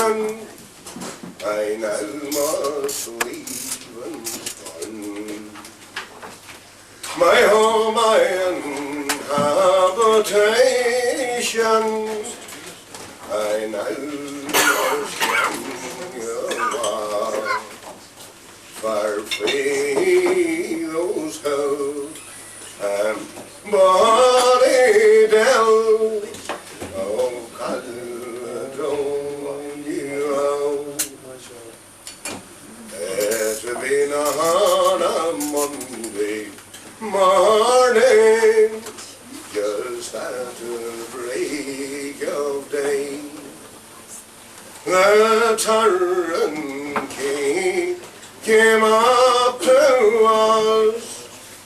man, I now must leave and run. My home, my habitation, I now must away. Far free those hills and body down, oh Caledonia. It had been on a Monday morning, just at the break of day. The turnkey came up to us,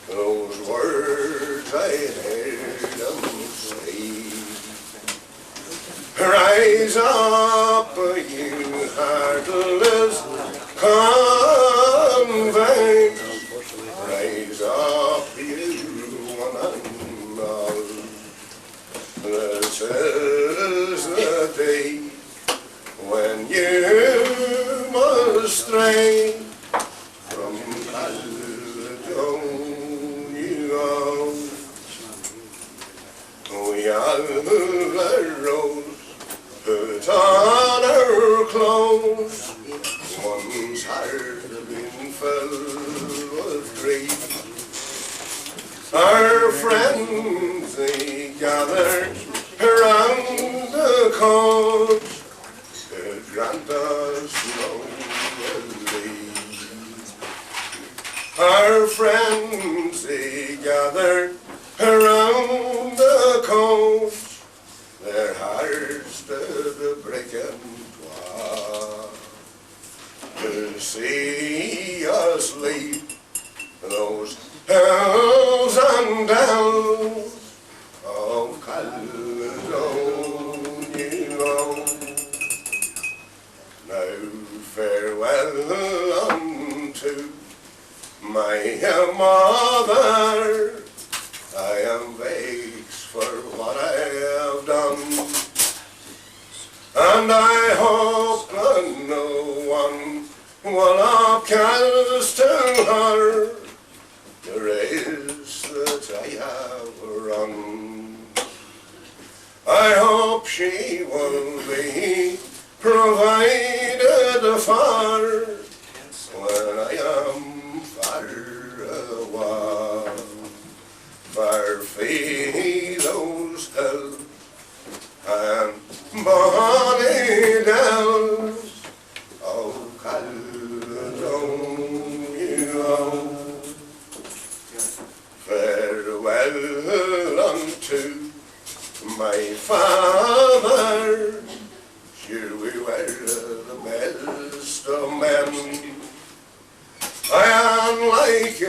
those words I heard him say. Rise up, you heartless convicts, rise up, you one and all. This is the day when you must stray from Caledonia. We all arose, put on our clothes, one's heart been filled with grief. Our friends, they gathered around the cause to grant us no relief. Our friends, they gathered around the coast, their hearts stood breaking twice to see us leave those hills and downs of Caledonia. Now farewell unto my mother, I am vexed for what I have done, and I hope that no one will upcast to her the race that I have run. I hope she will be provided for when I am far away. Far fee those hills and bonny dells of Caledonia. Farewell unto my father, here we were the best of men. I am like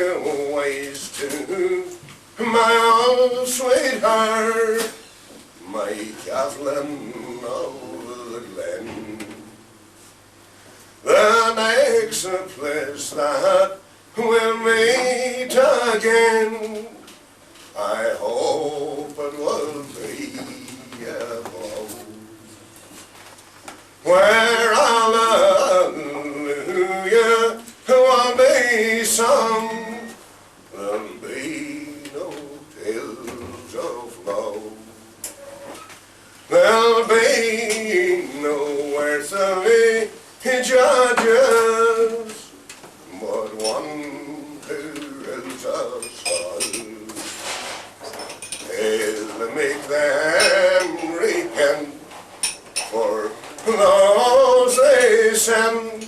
ways to my old sweetheart, my Kathleen of the Glen. The next place that we'll meet again, I hope it will be above, where hallelujah will be sung. There'll be no tales of love, there'll be no earthly judges, but one who is a son. He'll make them repent for those they send.